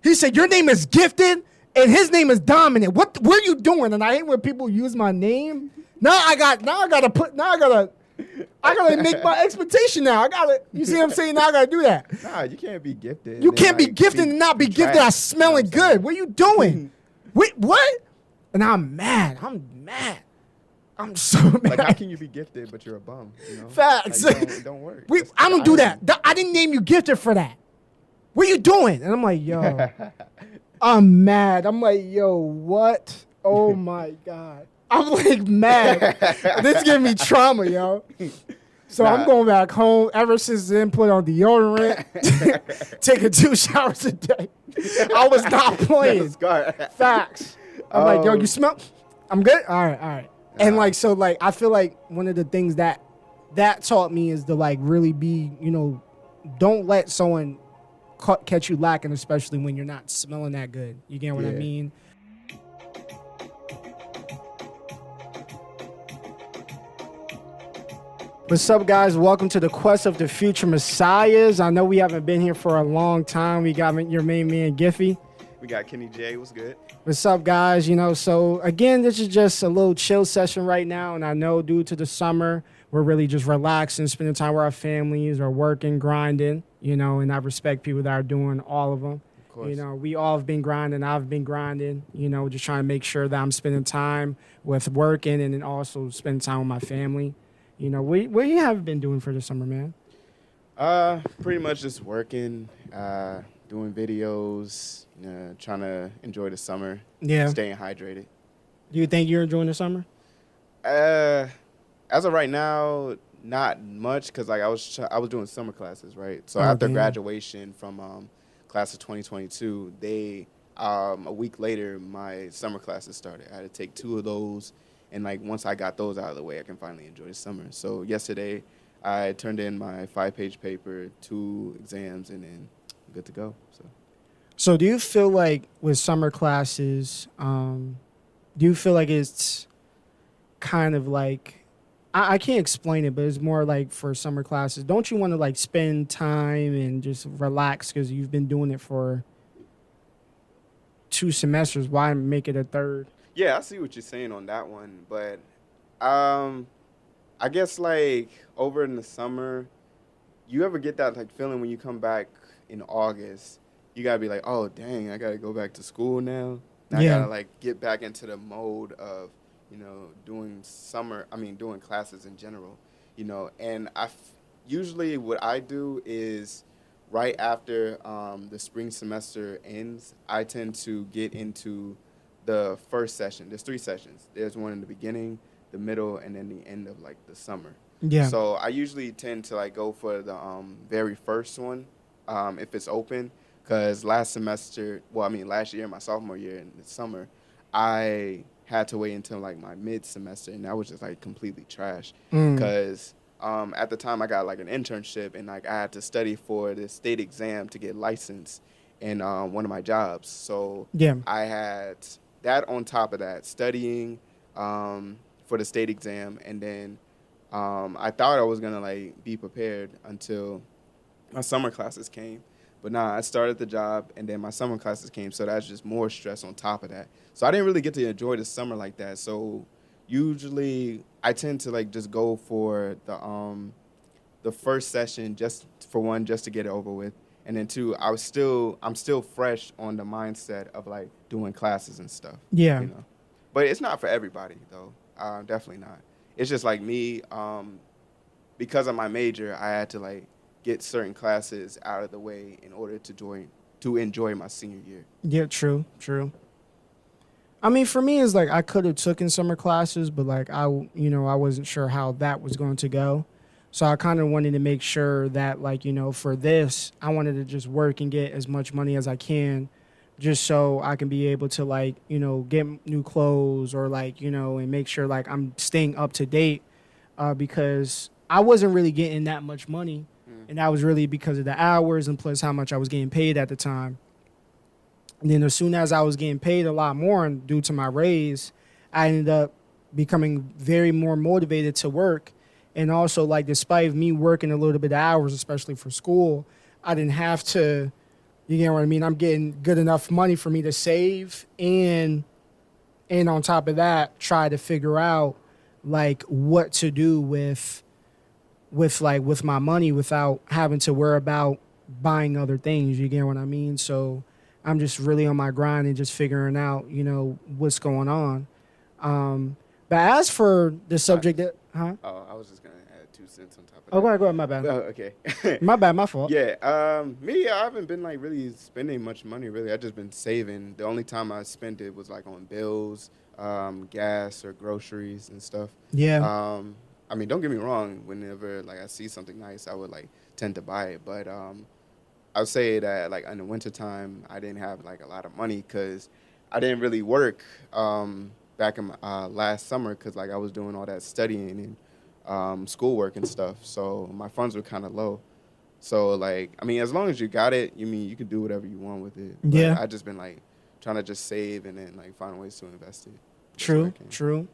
He said, your name is Gifted and his name is Dominant. What are you doing? And I hate when people use my name. I gotta make my expectation now. You see what I'm saying? Now I gotta do that. Nah, you can't be gifted. You can't be gifted and not be gifted. I smelling good. What are you doing? Wait, what? And I'm mad. I'm so mad. Like, how can you be gifted but you're a bum? You know? Facts. Like, it don't work. I don't do that. I didn't name you Gifted for that. What are you doing? And I'm like, yo, I'm mad. I'm like, yo, what? Oh my God. I'm like mad. This giving me trauma, yo. So I'm going back home. Ever since then, put on deodorant, taking 2 showers a day. I was not playing. Facts. I'm like, yo, you smell? I'm good? All right. And like, so like, I feel like one of the things that taught me is to like really be, don't let someone catch you lacking, especially when you're not smelling that good. You get what I mean? What's up, guys? Welcome to the Quest of the Future Messiahs. I know we haven't been here for a long time. We got your main man, Giffy. We got Kenny J. What's good? What's up, guys? So again, this is just a little chill session right now. And I know due to the summer, we're really just relaxing, spending time with our families, or working, grinding, and I respect people that are doing all of them. Of course. We all have been grinding. I've been grinding, just trying to make sure that I'm spending time with working and then also spending time with my family. What you have been doing for the summer, man? Pretty much just working, doing videos, trying to enjoy the summer. Yeah. Staying hydrated. Do you think you're enjoying the summer? As of right now, not much, because like I was doing summer classes, right? So after graduation from class of 2022, a week later my summer classes started. I had to take 2 of those. And like once I got those out of the way, I can finally enjoy the summer. So yesterday, I turned in my 5-page paper, 2 exams, and then I'm good to go. So do you feel like with summer classes, do you feel like it's kind of like, I can't explain it, but it's more like for summer classes, don't you want to like spend time and just relax because you've been doing it for 2 semesters? Why make it a 3rd? Yeah, I see what you're saying on that one, but I guess like over in the summer, you ever get that like feeling when you come back in August, you gotta be like, oh dang, I gotta go back to school now. I gotta like get back into the mode of doing doing classes in general, and usually what I do is right after the spring semester ends, I tend to get into the first session. There's 3 sessions. There's one in the beginning, the middle, and then the end of like the summer. Yeah. So I usually tend to like go for the very first one if it's open, because last year, my sophomore year in the summer, I had to wait until like my mid semester, and that was just like completely trash because at the time I got like an internship, and like I had to study for the state exam to get licensed in one of my jobs. So I had that on top of that, studying for the state exam, and then I thought I was gonna like be prepared until my summer classes came, but nah, I started the job, and then my summer classes came, so that's just more stress on top of that. So I didn't really get to enjoy the summer like that. So usually I tend to like just go for the first session just to get it over with. And then 2, I'm still fresh on the mindset of like doing classes and stuff. Yeah. But it's not for everybody though. Definitely not. It's just like me, because of my major, I had to like get certain classes out of the way in order to enjoy my senior year. Yeah, true. I mean, for me, it's like I could have taken summer classes, but like I wasn't sure how that was going to go. So I kind of wanted to make sure that, like, for this, I wanted to just work and get as much money as I can just so I can be able to, like, get new clothes or, like, and make sure, like, I'm staying up to date because I wasn't really getting that much money. And that was really because of the hours and plus how much I was getting paid at the time. And then as soon as I was getting paid a lot more and due to my raise, I ended up becoming very more motivated to work. And also, like, despite me working a little bit of hours, especially for school, I didn't have to, You get what I mean? I'm getting good enough money for me to save and on top of that, try to figure out like what to do with my money without having to worry about buying other things. You get what I mean? So I'm just really on my grind and just figuring out, what's going on. But as for the subject that, huh? Oh, I was just gonna add 2 cents on top of that. Oh, go ahead, my bad. Oh, okay. My bad, my fault. Yeah. Me, I haven't been like really spending much money. Really, I just been saving. The only time I spent it was like on bills, gas or groceries and stuff. Yeah. I mean, don't get me wrong. Whenever like I see something nice, I would like tend to buy it. But I would say that like in the wintertime, I didn't have like a lot of money because I didn't really work back in last summer because like I was doing all that studying and schoolwork and stuff. So my funds were kind of low. So like, I mean, as long as you got it, you can do whatever you want with it. But Yeah. I just been like trying to just save and then like find ways to invest it. True.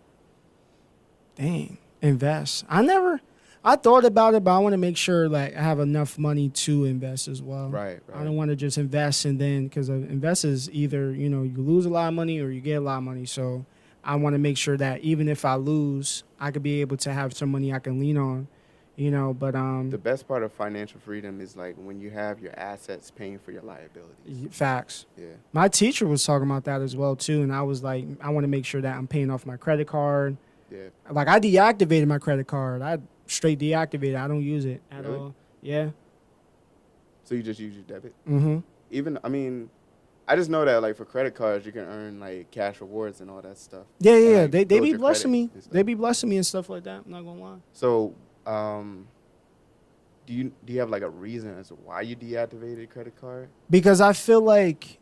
Dang. Invest. I thought about it, but I want to make sure like I have enough money to invest as well. Right. I don't want to just invest and then because invest is either, you lose a lot of money or you get a lot of money. So I want to make sure that even if I lose, I could be able to have some money I can lean on, but The best part of financial freedom is like when you have your assets paying for your liabilities. Facts. Yeah. My teacher was talking about that as well too, and I was like, I want to make sure that I'm paying off my credit card. Yeah. Like I deactivated my credit card. I straight deactivated. I don't use it at Really? all. Yeah. So you just use your debit? Mm-hmm. Even, I mean, I just know that like for credit cards, you can earn like cash rewards and all that stuff. Yeah. And, like, They build be your blessing me. credit and stuff. They be blessing me and stuff like that. I'm not gonna lie. So, do you have like a reason as to why you deactivated credit card? Because I feel like,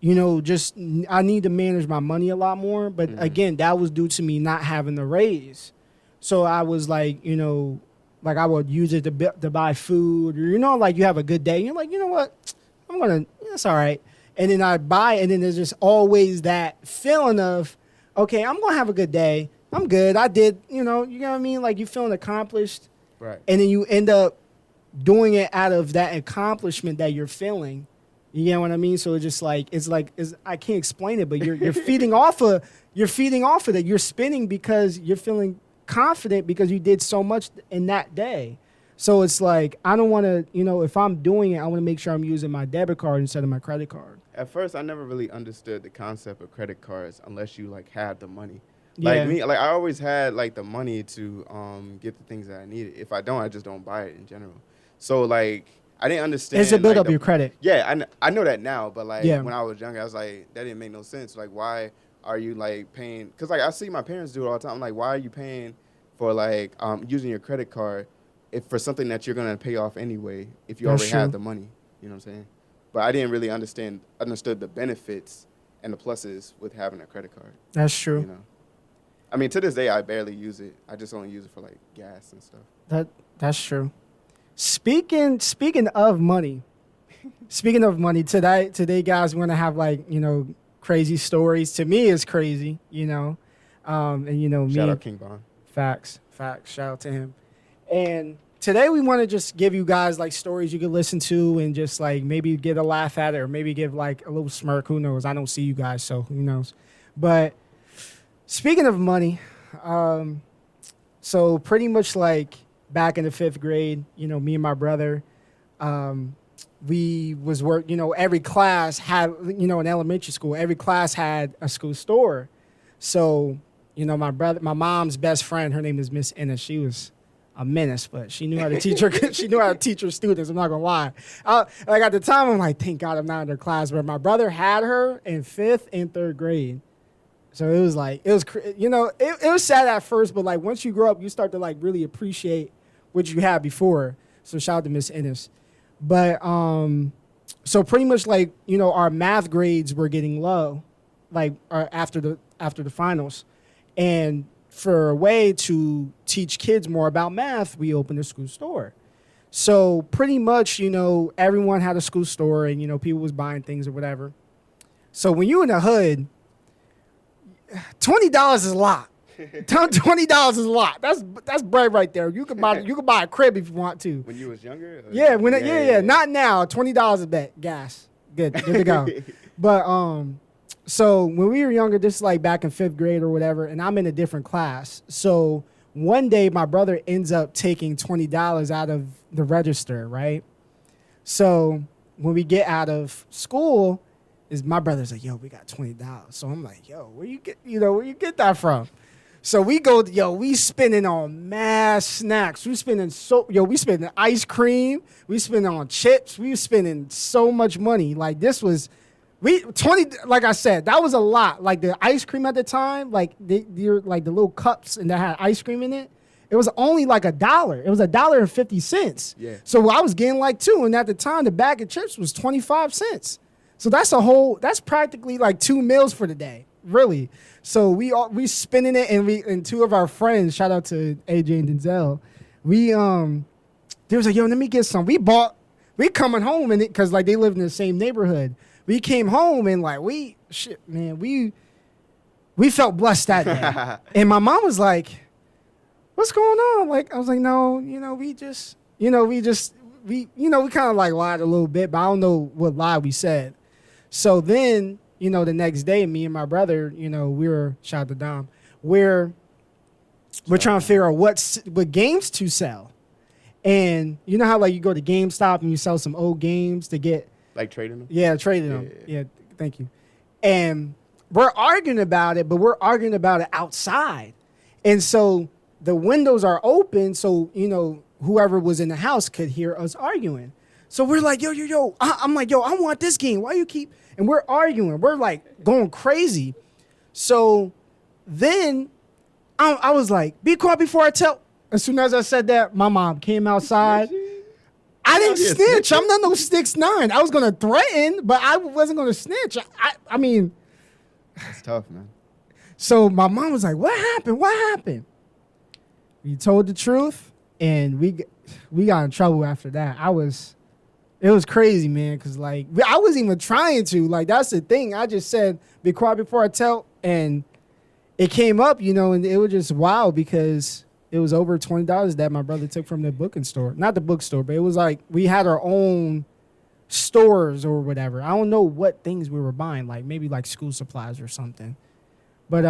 I need to manage my money a lot more. But again, that was due to me not having the raise. So I was like, like I would use it to buy food or, like you have a good day. And you're like, you know what? It's all right. And then I buy it. And then there's just always that feeling of, okay, I'm going to have a good day. I'm good. I did, you know what I mean? Like you feeling accomplished. Right. And then you end up doing it out of that accomplishment that you're feeling. You know what I mean? So it's just like I can't explain it, but you're feeding off of that. You're spinning because you're feeling confident because you did so much in that day. So it's like I don't want to, if I'm doing it, I want to make sure I'm using my debit card instead of my credit card. At first, I never really understood the concept of credit cards unless you like had the money. Yeah. Like me, like I always had like the money to get the things that I needed. If I don't, I just don't buy it in general. So like I didn't understand. It's to build like, up your credit. Yeah, I know that now, but like Yeah. when I was younger, I was like, that didn't make no sense. Like, why are you like paying? Because like I see my parents do it all the time. I'm like, why are you paying for like using your credit card if for something that you're gonna pay off anyway if you That's already true. have the money? You know what I'm saying? But I didn't really understood the benefits and the pluses with having a credit card. That's true. You know, I mean, to this day, I barely use it. I just only use it for like gas and stuff. That's true. Speaking of money, today, guys, we're gonna have like crazy stories. To me, it's crazy, and me. Shout out King Von. Facts. Shout out to him. And today we want to just give you guys like stories you can listen to and just like maybe get a laugh at it or maybe give like a little smirk. Who knows? I don't see you guys, so who knows? But speaking of money, so pretty much like back in the 5th grade, me and my brother, we was every class had, in elementary school, every class had a school store. So, my mom's best friend, her name is Miss Ennis. She was a menace, but she knew how to teach her students. I'm not gonna lie. Like at the time, I'm like, thank God I'm not in her class. But my brother had her in 5th and 3rd grade. So it was like, it was sad at first, but like once you grow up, you start to like really appreciate what you had before. So shout out to Miss Ennis. But so pretty much like, our math grades were getting low, like after the finals. And for a way to teach kids more about math, we opened a school store. So pretty much, everyone had a school store and, people was buying things or whatever. So when you in the hood, $20 is a lot. $20 is a lot. That's bread right there. You could buy a crib if you want to. When you was younger? Yeah, yeah. Not now. $20 a bet gas. Good to go. But so when we were younger, this is like back in 5th grade or whatever, and I'm in a different class. So one day my brother ends up taking $20 out of the register, right? So when we get out of school, is my brother's like, yo, we got $20. So I'm like, yo, where you get that from? So we go, we spending on mass snacks. We spending ice cream. We spending on chips. We were spending so much money. Like this was, 20. Like I said, that was a lot. Like the ice cream at the time, like they're like the little cups and that had ice cream in it. It was only like $1. It was $1.50. Yeah. So I was getting like 2, and at the time the bag of chips was 25 cents. So that's practically like 2 meals for the day, really. So we spending it, and 2 of our friends, shout out to AJ and Denzel, they was like, yo, let me get some. We coming home and because like they lived in the same neighborhood. We came home and like we felt blessed that day. And my mom was like, what's going on? Like I was like, no, we kind of like lied a little bit, but I don't know what lie we said. So then, the next day, me and my brother, we were, shout out to Dom, we're trying to figure out what games to sell. And you know how like you go to GameStop and you sell some old games to get... Like trading them? Yeah, trading them. Yeah, thank you. And we're arguing about it, but we're arguing about it outside. And so the windows are open, so, whoever was in the house could hear us arguing. So we're like, yo. I'm like, yo, I want this game. Why you keep... And we're arguing. We're like going crazy. So then I was like, be quiet before I tell. As soon as I said that, my mom came outside. I didn't snitch. I'm not no 6'9". I was going to threaten, but I wasn't going to snitch. I mean. That's tough, man. So my mom was like, what happened? What happened? We told the truth, and we got in trouble after that. It was crazy, man, because, like, I wasn't even trying to. Like, that's the thing. I just said, be quiet before I tell, and it came up, and it was just wild because it was over $20 that my brother took from the booking store. Not the bookstore, but it was like we had our own stores or whatever. I don't know what things we were buying, like maybe like school supplies or something. But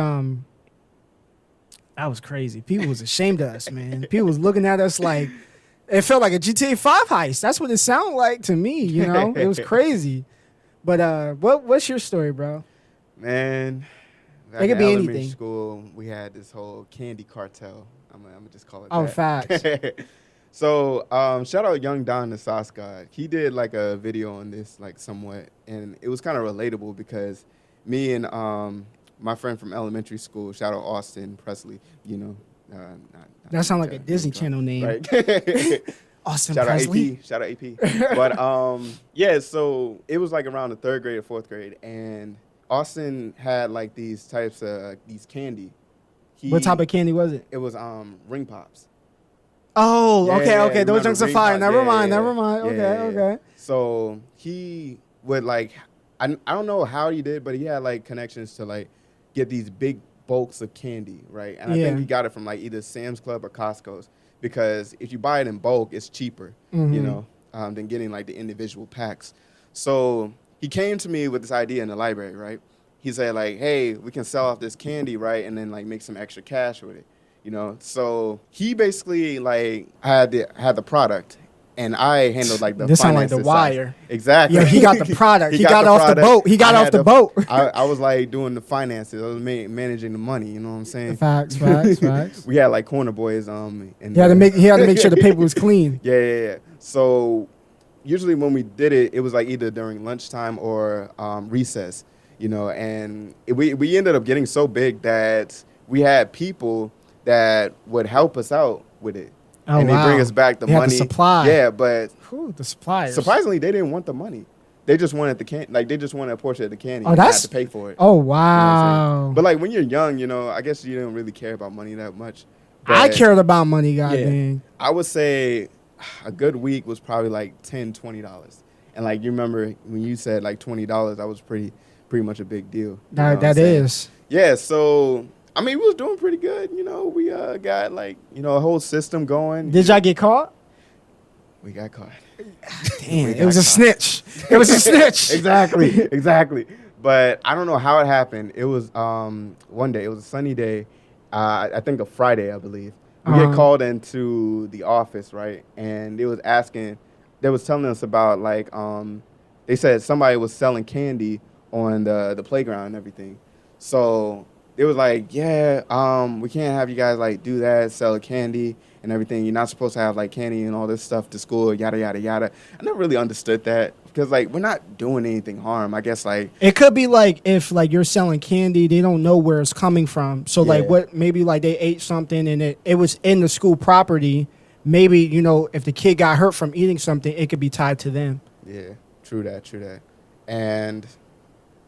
that was crazy. People was ashamed of us, man. People was looking at us like... It felt like a GTA 5 heist. That's what it sounded like to me, It was crazy. But what's your story, bro? Man, it could be anything. School, we had this whole candy cartel. I'm gonna just call it that. Oh, facts. So, shout out Young Don the Sauce God. He did like a video on this, like somewhat, and it was kind of relatable because me and my friend from elementary school, shout out Austin Presley, that sounds like a Disney Channel name. Right. Austin Shout Presley. Shout out AP. But yeah, so it was like around the 3rd grade or 4th grade, and Austin had like these types of these candy. What type of candy was it? It was ring pops. Oh, yeah, okay. Those chunks of fire. Never mind. Yeah. Okay. So he would like, I don't know how he did, but he had like connections to like get these big bulks of candy, right? And I think he got it from like either Sam's Club or Costco's, because if you buy it in bulk, it's cheaper, than getting like the individual packs. So he came to me with this idea in the library, right? He said like, hey, we can sell off this candy, right? And then like make some extra cash with it, So he basically like had the product. And I handled like the this sound like finances The Wire. Side. Exactly. Yeah, he got the product. he got off the boat. He got off the boat. I was like doing the finances. I was managing the money. You know what I'm saying? Facts. We had like corner boys. And he had to make sure the paper was clean. Yeah. So usually when we did it, it was like either during lunchtime or recess. And we ended up getting so big that we had people that would help us out with it. Oh, and they bring us back the money. The supply. Yeah, but the suppliers. Surprisingly, they didn't want the money. They just wanted the candy. Like they just wanted a portion of the candy. Oh, and had to pay for it. Oh, wow. But like when you're young, I guess you don't really care about money that much. But I cared about money, goddamn. I would say a good week was probably like $10, $20. And like you remember when you said like $20, that was pretty much a big deal. That is. Yeah. So. I mean, we was doing pretty good, We got like, a whole system going. Did y'all get caught? We got caught. Damn, it was a snitch. It was a snitch. Exactly. But I don't know how it happened. It was one day. It was a sunny day. I think a Friday, I believe. We get called into the office, right? And they was telling us about like they said somebody was selling candy on the playground and everything. So it was like, yeah, we can't have you guys like do that, sell candy and everything. You're not supposed to have like candy and all this stuff to school, yada yada yada. I never really understood that because like we're not doing anything harm. I guess like it could be like if like you're selling candy, they don't know where it's coming from. So like what maybe like they ate something and it was in the school property. Maybe, you know, if the kid got hurt from eating something, it could be tied to them. Yeah, true that. And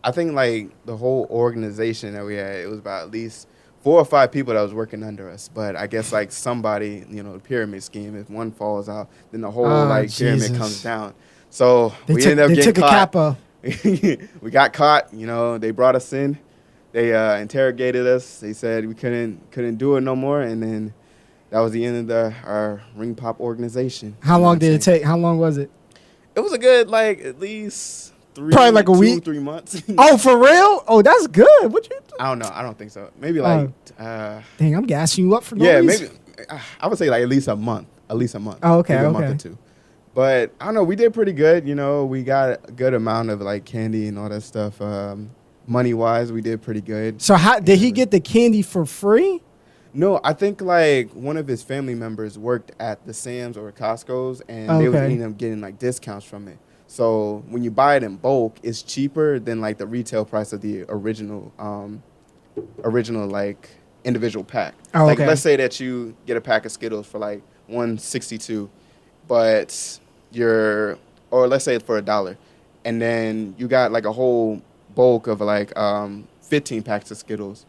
I think like the whole organization that we had, it was about at least 4 or 5 people that was working under us. But I guess like somebody, you know, the pyramid scheme, if one falls out, then the whole pyramid comes down. So we ended up getting caught. We got caught, you know, they brought us in. They interrogated us. They said we couldn't do it no more. And then that was the end of our Ring Pop organization. How long did it take? How long was it? It was a good, like, at least probably like a week, 3 months. Oh, for real? Oh, that's good. What you? I don't know. I don't think so. Maybe like. Dang, I'm gassing you up for no reason. Maybe. I would say like at least a month. Oh, okay, maybe a month or two. But I don't know. We did pretty good. You know, we got a good amount of like candy and all that stuff. Money wise, we did pretty good. So how did he get the candy for free? No, I think like one of his family members worked at the Sam's or Costco's, and they was ending up getting like discounts from it. So when you buy it in bulk, it's cheaper than like the retail price of the original like individual pack. Like let's say that you get a pack of Skittles for like $1.62, but or let's say it's for $1, and then you got like a whole bulk of like 15 packs of Skittles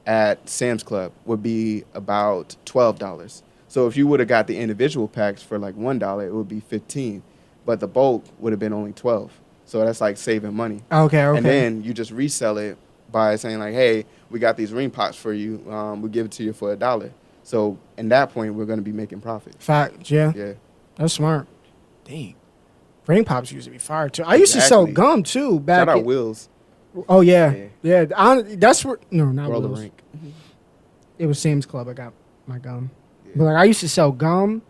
at Sam's Club would be about $12. So if you would have got the individual packs for like $1, it would be $15, but the bulk would have been only $12. So that's like saving money. Okay. And then you just resell it by saying like, hey, we got these ring pops for you. We give it to you for $1. So in that point, we're going to be making profit. Fact, yeah. Yeah. That's smart. Dang. Ring pops used to be fire too. I used to sell gum too back. Shout out Wills. Oh yeah. That's where not World Wills. of Rink. It was Sam's Club. I got my gum, Yeah. but like I used to sell gum.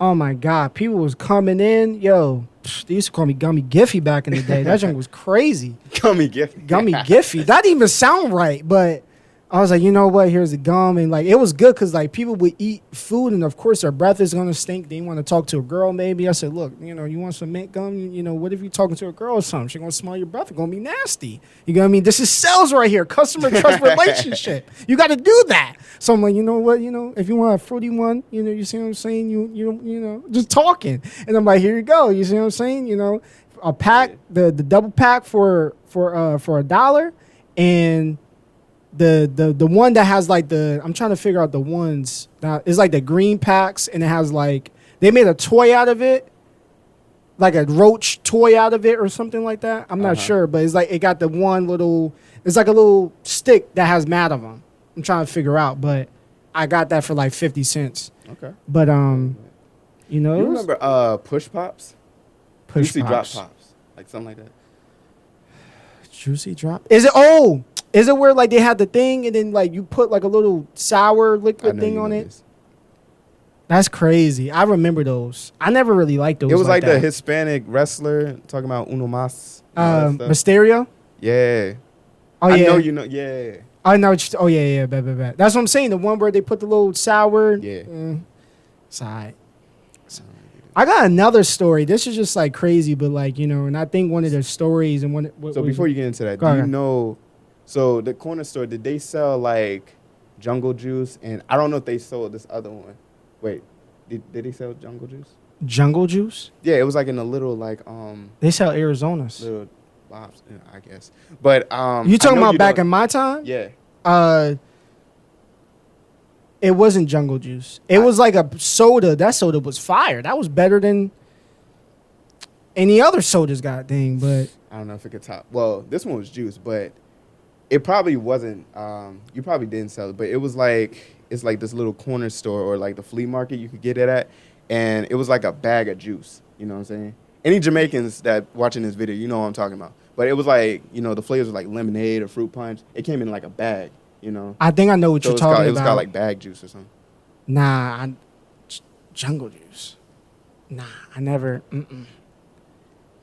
Oh my god, people was coming in. Yo, they used to call me Gummy Giffy back in the day. That junk was crazy. Gummy Giffy. Gummy Giffy. That didn't even sound right, but I was like, you know what? Here's the gum, and like it was good because like people would eat food, and of course their breath is gonna stink. They want to talk to a girl, maybe. I said, look, you know, you want some mint gum? You know, what if you're talking to a girl or something? She's gonna smell your breath. It's gonna be nasty. You know what I mean? This is sales right here, customer trust relationship. You got to do that. So I'm like, you know what? You know, if you want a fruity one, you know, you see what I'm saying? You know, just talking, and I'm like, here you go. You see what I'm saying? You know, a pack, the double pack for $1, and the one that has like I'm trying to figure out the ones that it's like the green packs, and it has like they made a toy out of it, like a roach toy out of it or something like that. I'm not sure, but it's like it got the one little, it's like a little stick that has mad of them. I'm trying to figure out, but I got that for like 50 cents. Okay. But you know, you remember Push Pops? Juicy Drop Pops, like something like that. Juicy Drop? Is it? Oh. Is it where like they had the thing and then like you put like a little sour liquid thing on it? This. That's crazy. I remember those. I never really liked those. It was like that. the Hispanic wrestler talking about Uno Mas. Mysterio? Yeah. Oh yeah. I know you know. Yeah. I know. Oh yeah. Bad. That's what I'm saying. The one where they put the little sour. Yeah. Side. I got another story. This is just like crazy, but like you know, and I think one of the stories and So before you get into that, do you know? So the corner store, did they sell like jungle juice? And I don't know if they sold this other one. Wait, did they sell jungle juice? Jungle juice? Yeah, it was like in a little like They sell Arizona's. Little box, I guess. But you talking about back in my time? Yeah. It wasn't jungle juice. It was like a soda. That soda was fire. That was better than any other sodas, goddamn. But I don't know if it could top. Well, this one was juice, but it probably wasn't. You probably didn't sell it, but it was like it's like this little corner store or like the flea market you could get it at, and it was like a bag of juice. You know what I'm saying? Any Jamaicans that watching this video, you know what I'm talking about. But it was like, you know, the flavors were like lemonade or fruit punch. It came in like a bag, you know. I think I know what you're talking about. It was called like bag juice or something. Nah, jungle juice. Nah, I never.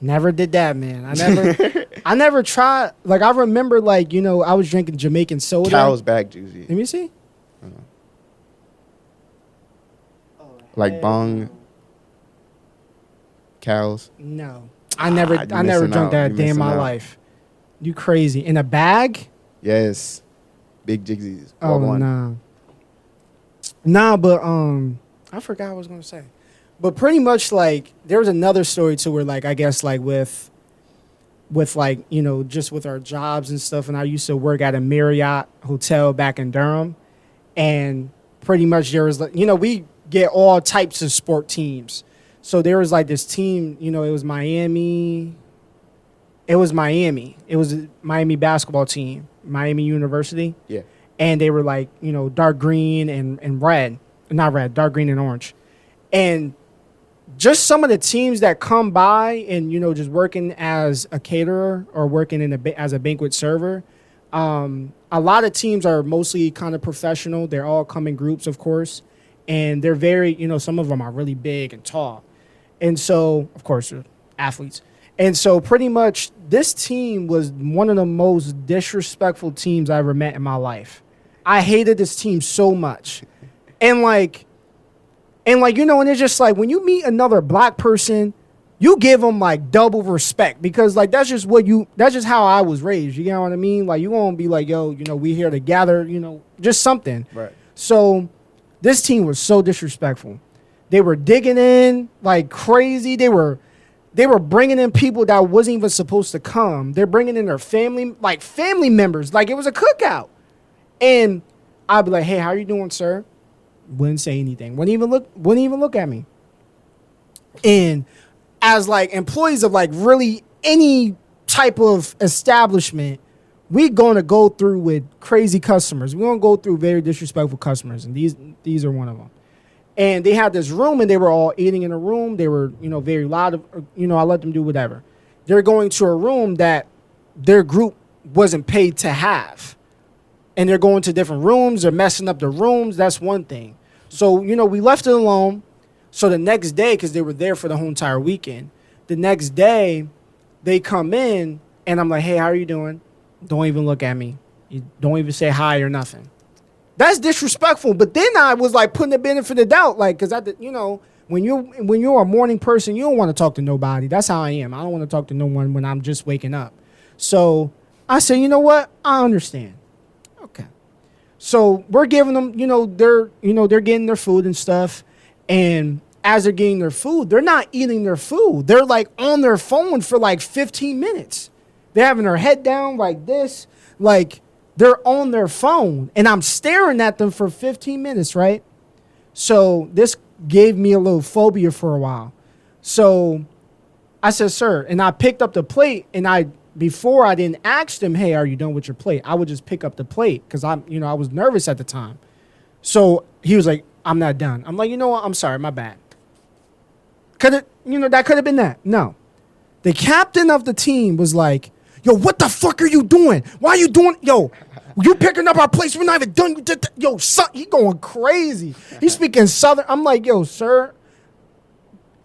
Never did that, man. I never tried. Like, I remember, like, you know, I was drinking Jamaican soda. Cow's bag juice. Yeah. Let me see. Like bong. Cows. No, I never drank that a day in my life. You crazy? In a bag? Yes, big jigsies. Oh nah, but I forgot what I was gonna say. But pretty much like there was another story to where like I guess like with like you know just with our jobs and stuff. And I used to work at a Marriott hotel back in Durham, and pretty much there was like you know we get all types of sport teams. So there was like this team, you know, it was Miami. It was a Miami basketball team, Miami University. Yeah. And they were like, you know, dark green and red. Not red, dark green and orange. And just some of the teams that come by and, you know, just working as a caterer or working as a banquet server. A lot of teams are mostly kind of professional. They're all come in groups, of course. And they're very, you know, some of them are really big and tall. And so, of course, they're athletes. And so pretty much this team was one of the most disrespectful teams I ever met in my life. I hated this team so much. And like, you know, and it's just like when you meet another black person, you give them like double respect because like that's just how I was raised. You know what I mean? Like you won't be like, yo, you know, we here to gather, you know, just something. Right. So this team was so disrespectful. They were digging in like crazy. They were bringing in people that wasn't even supposed to come. They're bringing in their family members. Like it was a cookout. And I'd be like, hey, how are you doing, sir? Wouldn't say anything. Wouldn't even look at me. And as like employees of like really any type of establishment, we're going to go through with crazy customers. We're going to go through very disrespectful customers. And these are one of them. And they had this room, and they were all eating in a room. They were, you know, very loud. You know, I let them do whatever. They're going to a room that their group wasn't paid to have. And they're going to different rooms. They're messing up the rooms. That's one thing. So, you know, we left it alone. So the next day, because they were there for the whole entire weekend, the next day, they come in, and I'm like, hey, how are you doing? Don't even look at me. You don't even say hi or nothing. That's disrespectful. But then I was like putting the benefit of the doubt, like, because you know, when you're a morning person, you don't want to talk to nobody. That's how I am. I don't want to talk to no one when I'm just waking up. So I said, you know what? I understand. Okay. So we're giving them, they're getting their food and stuff, and as they're getting their food, they're not eating their food. They're like on their phone for like 15 minutes. They're having their head down like this, like. They're on their phone, and I'm staring at them for 15 minutes, right? So this gave me a little phobia for a while. So I said, sir, and I picked up the plate, and before I didn't ask them, hey, are you done with your plate? I would just pick up the plate because I was nervous at the time. So he was like, I'm not done. I'm like, you know what? I'm sorry, my bad. That could have been that. No. The captain of the team was like, yo, what the fuck are you doing? Why are you doing? Yo, you picking up our plates. We're not even done. Yo, son, he going crazy. He's speaking Southern. I'm like, yo, sir.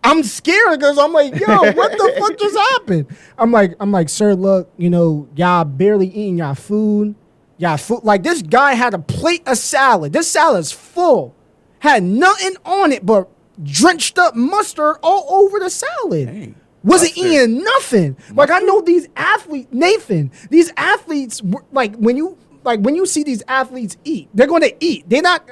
I'm scared because I'm like, yo, what the fuck just happened? I'm like, sir, look, y'all barely eating y'all food. Like this guy had a plate of salad. This salad's full. Had nothing on it but drenched up mustard all over the salad. Dang. Wasn't eating nothing. Like I know these athletes, Nathan. These athletes, like when you see these athletes eat, they're going to eat. They're not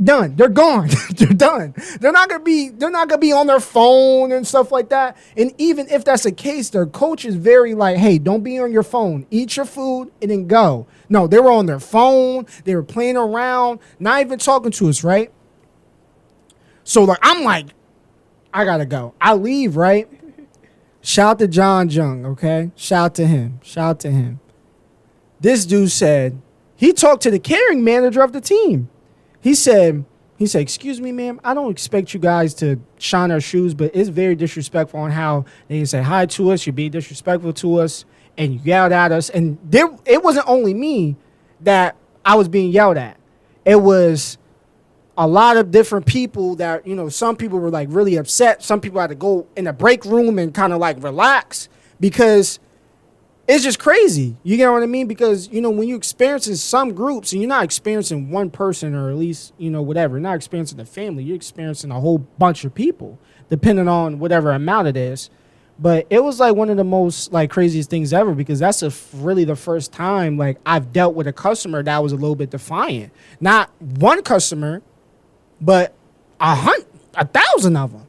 done. They're gone. They're done. They're not gonna be on their phone and stuff like that. And even if that's the case, their coach is very like, hey, don't be on your phone. Eat your food and then go. No, they were on their phone. They were playing around, not even talking to us, right? So like I'm like, I gotta go. I leave, right? Shout out to John Jung, okay? Shout out to him. This dude said, he talked to the catering manager of the team. He said, He said, excuse me, ma'am, I don't expect you guys to shine our shoes, but it's very disrespectful on how they say hi to us. You're being disrespectful to us, and you yelled at us. And it wasn't only me that I was being yelled at. It was a lot of different people that, some people were like really upset. Some people had to go in the break room and kind of like relax because it's just crazy. You get what I mean? Because, when you're experiencing some groups and you're not experiencing one person or at least, whatever, you're not experiencing the family, you're experiencing a whole bunch of people, depending on whatever amount it is. But it was like one of the most like craziest things ever because that's really the first time like I've dealt with a customer that was a little bit defiant. Not one customer, but 1,000 of them.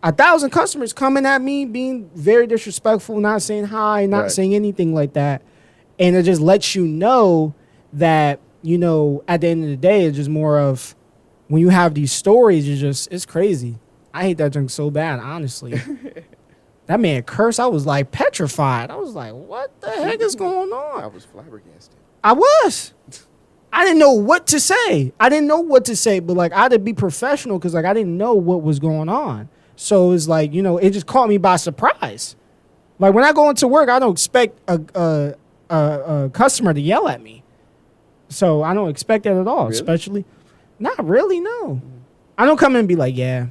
1,000 customers coming at me, being very disrespectful, not saying hi, not saying anything like that. And it just lets you know that, at the end of the day, it's just more of when you have these stories, it's crazy. I hate that junk so bad, honestly. That man cursed. I was like petrified. I was like, what the heck is going on? I was flabbergasted. I was. I didn't know what to say. But like I had to be professional because like I didn't know what was going on. So it's like, it just caught me by surprise. Like when I go into work, I don't expect a customer to yell at me. So I don't expect that at all, really? Especially. Not really, no. I don't come in and be like, yeah,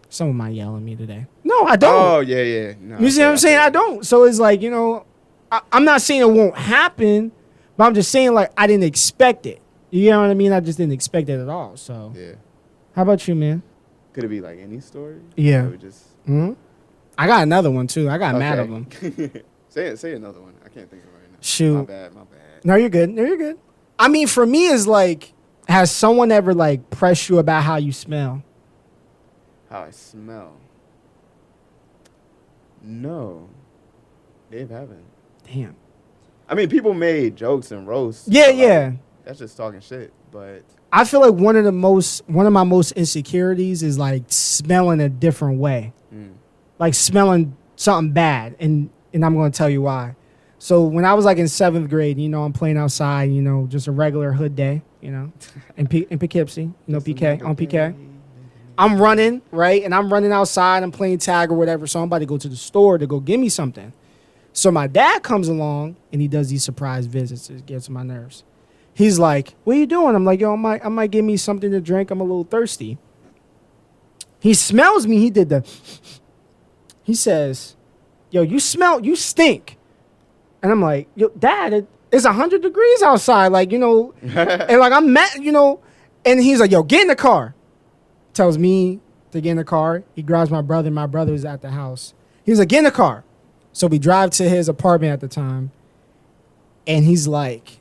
someone might yell at me today. No, I don't. Oh, yeah. No, you see what I'm saying? I don't. So it's like, I'm not saying it won't happen, but I'm just saying like I didn't expect it. You know what I mean? I just didn't expect it at all. So yeah. How about you, man? Could it be like any story? Yeah. Mm-hmm. I got another one too. I got mad of them. Say another one. I can't think of it right now. Shoot. My bad. No, you're good. I mean, for me, it's like, has someone ever like pressed you about how you smell? How I smell? No, they haven't. Damn. I mean, people made jokes and roasts. Yeah. That's just talking shit, but. I feel like one of my most insecurities is like smelling a different way, like smelling something bad, and I'm going to tell you why. So when I was like in 7th grade, I'm playing outside, just a regular hood day, in Poughkeepsie, PK on PK. I'm running, right, and I'm running outside. I'm playing tag or whatever, so I'm about to go to the store to go give me something. So my dad comes along and he does these surprise visits. It gets on my nerves. He's like, what are you doing? I'm like, yo, I might give me something to drink. I'm a little thirsty. He smells me. He says, yo, you stink. And I'm like, yo, Dad, it's 100 degrees outside. Like, and like I'm mad, and he's like, yo, get in the car. Tells me to get in the car. He grabs my brother. My brother's at the house. He's like, get in the car. So we drive to his apartment at the time. And he's like,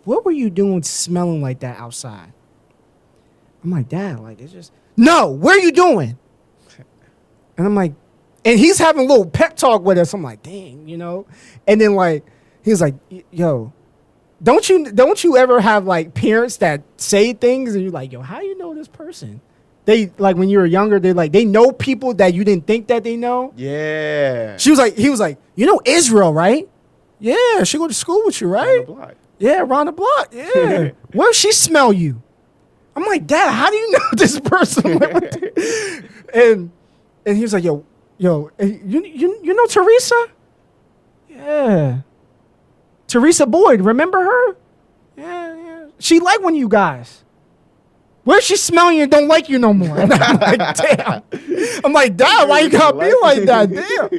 what were you doing smelling like that outside? I'm like, Dad, like, it's just, no, what are you doing? And I'm like, and he's having a little pep talk with us. I'm like, dang, And then like, he's like, yo, don't you ever have like parents that say things and you're like, yo, how you know this person? They like when you were younger, they know people that you didn't think that they know. Yeah. He was like, Israel, right? Yeah, she go to school with you, right? Yeah, around the block. Yeah. Where does she smell you? I'm like, Dad, how do you know this person? and he was like, yo, you know Teresa? Yeah. Teresa Boyd, remember her? Yeah. She like one of you guys. Where's she smelling you and don't like you no more? And I'm like, damn. I'm like, Dad, why you gotta be like that? Damn.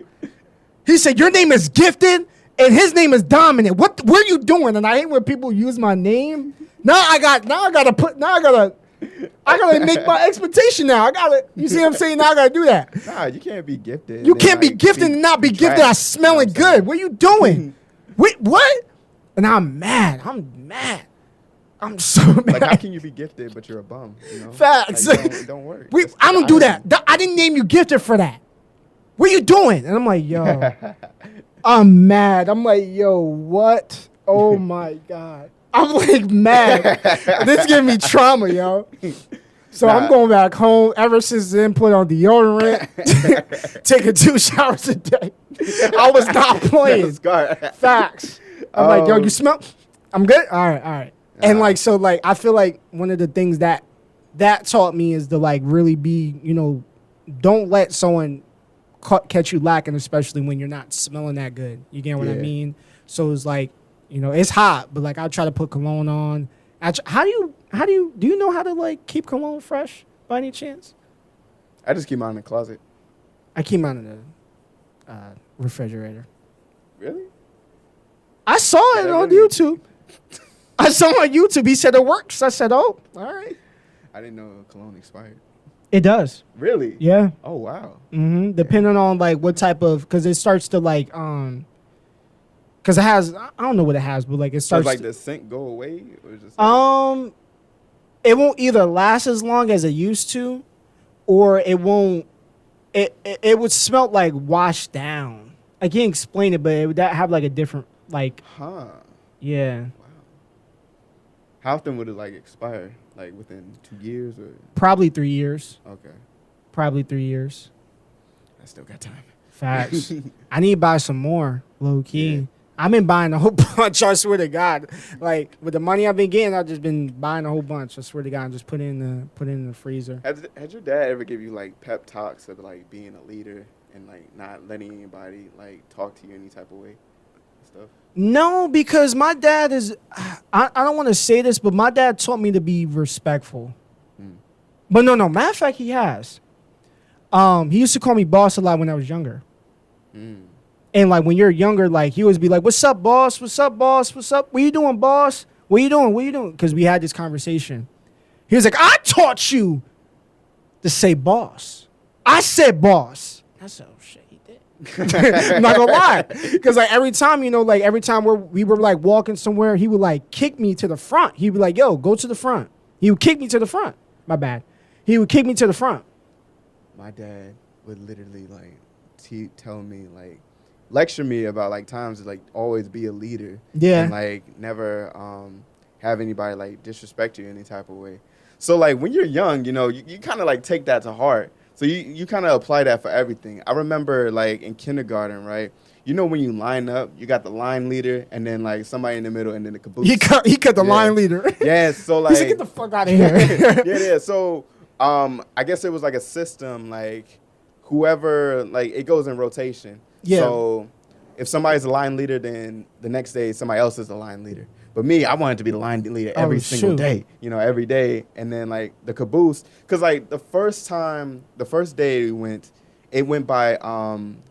He said, your name is Gifted and his name is Dominant. What are you doing? And I hate when people use my name. I gotta make my expectation now. You see what I'm saying? Now I gotta do that. Nah, you can't be gifted. You can't be gifted and not be gifted. I smelling good. What are you doing? Wait, what? And I'm mad. I'm so mad. Like, how can you be gifted but you're a bum? Facts. Like, don't work. I don't do that. I didn't name you Gifted for that. What are you doing? And I'm like, yo, I'm mad. I'm like, yo, what? Oh my God. I'm like mad. This giving me trauma, yo. So I'm going back home. Ever since then, put on deodorant, taking 2 showers a day. I was not playing. Facts. I'm like, yo, you smell? I'm good? All right. And like, so like, I feel like one of the things that that taught me is to like really be, don't let someone catch you lacking, especially when you're not smelling that good. You get what I mean? So it's like, it's hot, but like I try to put cologne on. How do you know how to like keep cologne fresh by any chance? I just keep mine in the closet. I keep mine in the refrigerator. Really? I saw it on YouTube. I saw it on YouTube. He said it works. I said, oh, all right. I didn't know cologne expired. It does. Really? Yeah. Oh, wow. Mm-hmm. Depending on like what type of, because it starts to like, because it has, I don't know what it has, but like it starts. Does like the scent go away? Or just it won't either last as long as it used to, or it won't. It would smell like washed down. I can't explain it, but it would have like a different like. Huh. Yeah. Wow. How often would it like expire? Like within 2 years or? Probably 3 years. Okay. Probably 3 years. I still got time. Facts. I need to buy some more, low key. Yeah. I've been buying a whole bunch, I swear to God. Like, with the money I've been getting, I've just been buying a whole bunch, I swear to God, and just put it in the freezer. Has your dad ever give you, like, pep talks of, like, being a leader and, like, not letting anybody, like, talk to you any type of way and stuff? No, because my dad is, I don't want to say this, but my dad taught me to be respectful. But no, matter of fact, he has. He used to call me boss a lot when I was younger. And like when you're younger, like he always be like, "What's up, boss? What's up, boss? What's up? What you doing, boss? What you doing? What you doing?" Because we had this conversation. He was like, "I taught you to say boss." I said boss. I said, "Oh shit, he did." I'm not gonna lie, because like every time, every time we were like walking somewhere, he would like kick me to the front. He'd be like, "Yo, go to the front." He would kick me to the front. My bad. He would kick me to the front. My dad would literally like tell me like. Lecture me about like times to like always be a leader and like never have anybody like disrespect you any type of way. So like when you're young, you kind of like take that to heart. So you kind of apply that for everything. I remember like in kindergarten, right? When you line up, you got the line leader and then like somebody in the middle and then the caboose. He cut the line leader. Yeah, so like he's like, get the fuck out of here. yeah. So I guess it was like a system like whoever like it goes in rotation. Yeah. So if somebody's a line leader, then the next day somebody else is the line leader. But me, I wanted to be the line leader every single day, every day. And then like the caboose, because like the first day we went, it went by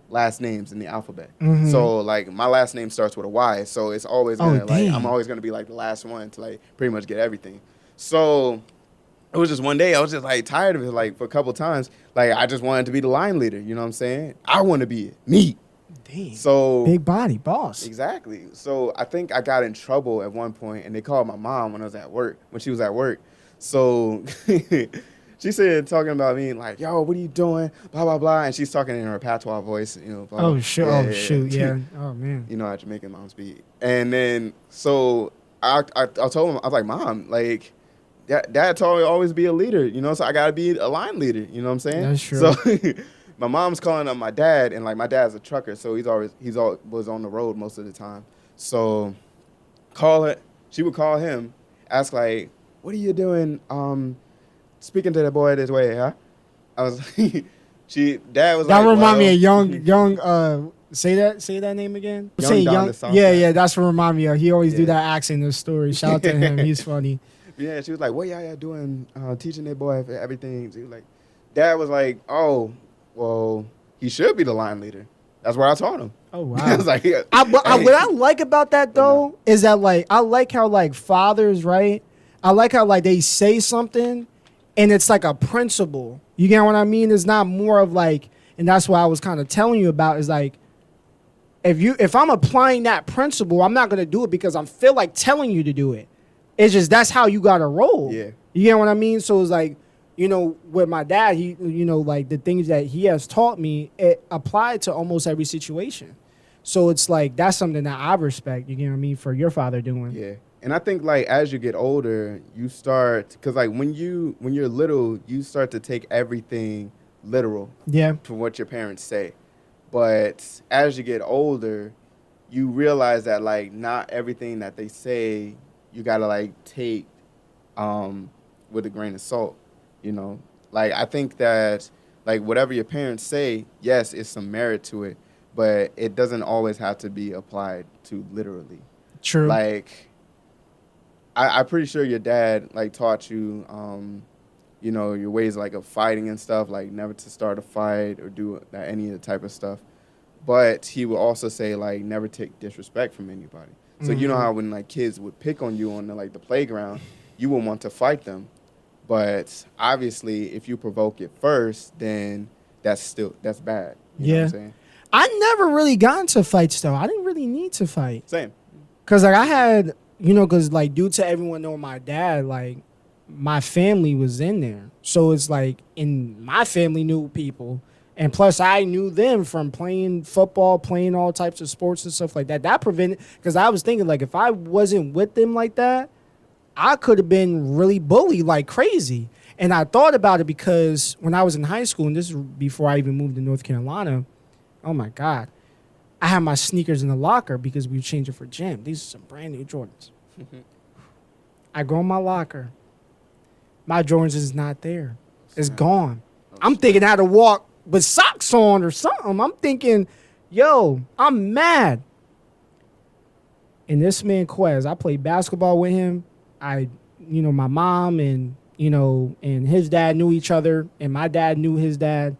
last names in the alphabet. Mm-hmm. So like my last name starts with a Y, so it's always gonna I'm always gonna be like the last one to like pretty much get everything. So it was just one day I was just like tired of it. Like for a couple times, like I just wanted to be the line leader. You know what I'm saying? I want to be me. Damn. So big body boss. Exactly. So I think I got in trouble at one point, and they called my mom when she was at work. So she said talking about me like, "Yo, what are you doing?" Blah blah blah, and she's talking in her patois voice. Blah, oh shit! Yeah, shoot! Yeah. Oh man. How Jamaican moms be. And then so I told him, I was like, "Mom, like." Dad told me to always be a leader, so I got to be a line leader, you know what I'm saying? That's true. So my mom's calling up my dad, and like my dad's a trucker, so he's was on the road most of the time. So she would call him, ask like, "What are you doing speaking to the boy this way, huh?" I was dad was that like, remind me of young say that name again. Young. Yeah, that's what remind me of. He always do that accent in the story. Shout out to him. He's funny. Yeah, she was like, "What y'all doing? Teaching that boy everything." She was like, Dad was like, "Oh, well, he should be the line leader." That's what I told him. Oh wow! I was like, what I like about that though is that like I like how like fathers, right? I like how like they say something, and it's like a principle. You get what I mean? It's not more of like, and that's what I was kind of telling you about is like, if I'm applying that principle, I'm not gonna do it because I feel like telling you to do it. It's just that's how you gotta roll. Yeah. You get what I mean? So it's like, with my dad, he, like the things that he has taught me, it applied to almost every situation. So it's like that's something that I respect. You get what I mean for your father doing. Yeah, and I think like as you get older, you start because like when you're little, you start to take everything literal. Yeah. From what your parents say, but as you get older, you realize that like not everything that they say. You gotta like take with a grain of salt. You know, like I think that like whatever your parents say, yes, it's some merit to it, but it doesn't always have to be applied to literally. True. Like I'm pretty sure your dad like taught you, you know, your ways like of fighting and stuff, like never to start a fight or do any of the type of stuff. But he would also say like never take disrespect from anybody. So you know how when like kids would pick on you on the playground, you would want to fight them. But obviously, if you provoke it first, then that's bad. You know what I'm saying? I never really got into fights though. I didn't really need to fight. Same. Cause like I had, you know, cause like due to everyone knowing my dad, like my family was in there. So it's like my family knew people. And plus, I knew them from playing football, playing all types of sports and stuff like that. That prevented, because I was thinking, like, if I wasn't with them like that, I could have been really bullied like crazy. And I thought about it because when I was in high school, and this is before I even moved to North Carolina, oh, my God. I had my sneakers in the locker because we were changing for gym. These are some brand new Jordans. I go in my locker. My Jordans is not there. It's gone. I'm thinking how to walk with socks on or something. I'm thinking, yo, I'm mad. And this man Quez, I played basketball with him. My mom and his dad knew each other, and my dad knew his dad.